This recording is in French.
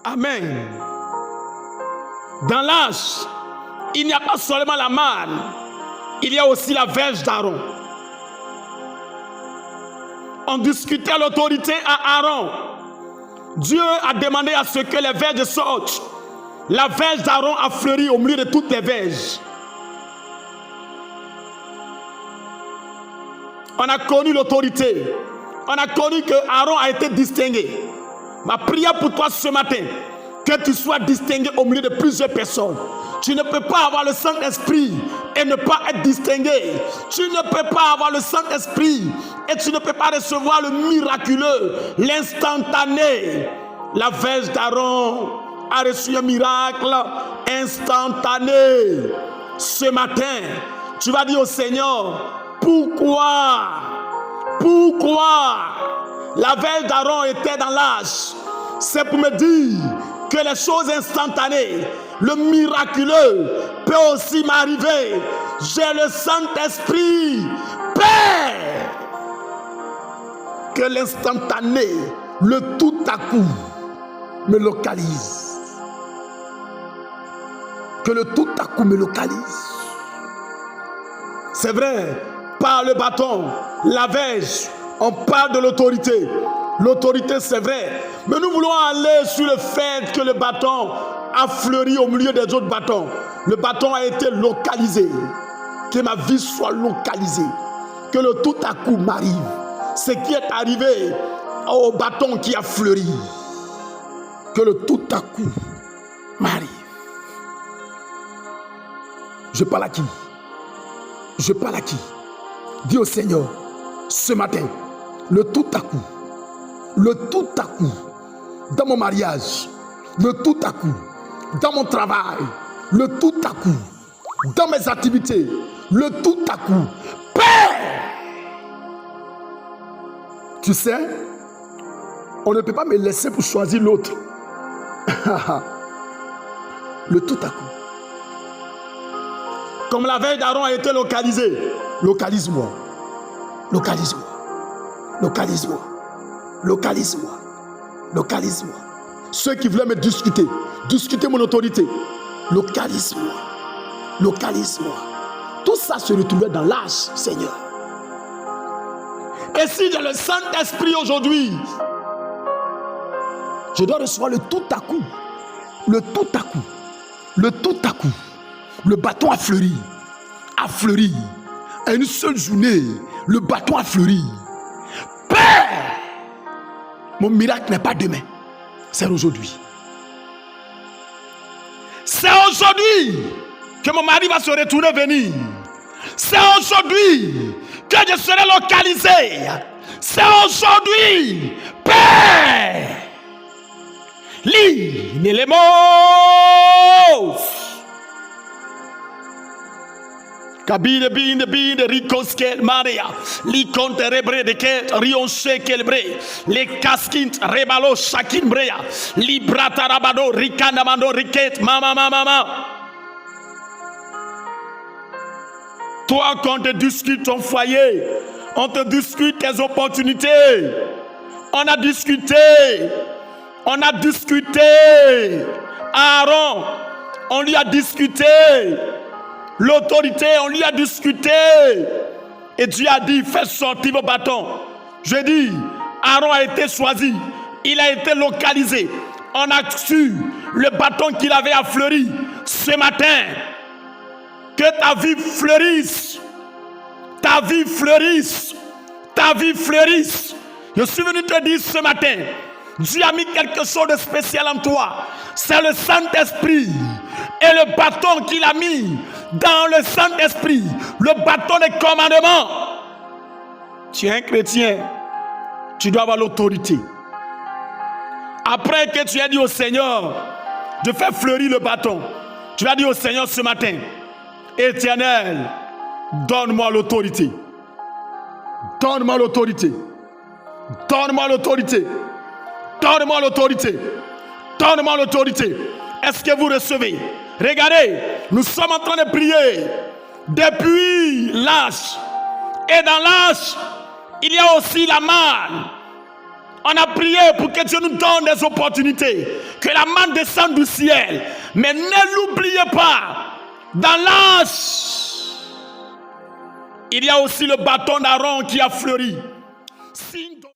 Amen. Dans l'âge, il n'y a pas seulement la manne, il y a aussi la verge d'Aaron. On discutait l'autorité à Aaron. Dieu a demandé à ce que les verges sortent. La verge d'Aaron a fleuri au milieu de toutes les verges. On a connu l'autorité. On a connu que Aaron a été distingué. Ma prière pour toi ce matin, que tu sois distingué au milieu de plusieurs personnes. Tu ne peux pas avoir le Saint-Esprit et ne pas être distingué. Tu ne peux pas avoir le Saint-Esprit et tu ne peux pas recevoir le miraculeux, l'instantané. La verge d'Aaron a reçu un miracle instantané. Ce matin, tu vas dire au Seigneur, pourquoi la verge d'Aaron était dans l'âge? C'est pour me dire que les choses instantanées, le miraculeux peut aussi m'arriver. J'ai le Saint-Esprit. Père, que l'instantané, le tout à coup, me localise. Que le tout à coup me localise. C'est vrai, par le bâton, la verge, on parle de l'autorité. L'autorité, c'est vrai. Mais nous voulons aller sur le fait que le bâton a fleuri au milieu des autres bâtons. Le bâton a été localisé. Que ma vie soit localisée. Que le tout à coup m'arrive. Ce qui est arrivé au bâton qui a fleuri. Que le tout à coup m'arrive. Je parle à qui? Je parle à qui? Dis au Seigneur, ce matin, le tout à coup, dans mon mariage, le tout à coup, dans mon travail, le tout à coup, dans mes activités, le tout à coup. Père! Tu sais, on ne peut pas me laisser pour choisir l'autre. Le tout à coup. Comme la veille d'Aaron a été localisée, localise-moi. Localise-moi. Localise-moi. Localise-moi. Localise-moi. Ceux qui voulaient me discuter mon autorité, localise-moi. Localise-moi. Tout ça se retrouvait dans l'âge, Seigneur. Et si j'ai le Saint-Esprit aujourd'hui, je dois recevoir le tout à coup. Le tout à coup. Le tout à coup. Le bâton a fleuri. A fleuri. À une seule journée, le bâton a fleuri. Père! Mon miracle n'est pas demain. C'est aujourd'hui. C'est aujourd'hui que mon mari va se retourner venir. C'est aujourd'hui que je serai localisé. C'est aujourd'hui. Père! Lis les mots. Kabine bine bine rikoskel maria li konte rebre de ket rionche kelbre les kaskint rebalo shakin brea li brata rabado rikanda mando riket mama. Toi, quand on te discute ton foyer, on te discute tes opportunités. On a discuté. Aaron, on lui a discuté. L'autorité, on lui a discuté. Et Dieu a dit, fais sortir vos bâtons. Je dis, Aaron a été choisi. Il a été localisé. On a su le bâton qu'il avait à fleurir ce matin. Que ta vie fleurisse. Ta vie fleurisse. Ta vie fleurisse. Je suis venu te dire ce matin, Dieu a mis quelque chose de spécial en toi. C'est le Saint-Esprit. Et le bâton qu'il a mis dans le Saint-Esprit, le bâton des commandements. Tu es un chrétien, tu dois avoir l'autorité. Après que tu aies dit au Seigneur de faire fleurir le bâton, tu vas dire au Seigneur ce matin, Éternel, donne-moi l'autorité. Donne-moi l'autorité. Donne-moi l'autorité. Donne-moi l'autorité. Donne-moi l'autorité. Est-ce que vous recevez? Regardez, nous sommes en train de prier depuis l'âge. Et dans l'âge, il y a aussi la manne. On a prié pour que Dieu nous donne des opportunités, que la manne descende du ciel. Mais ne l'oubliez pas, dans l'âge, il y a aussi le bâton d'Aaron qui a fleuri.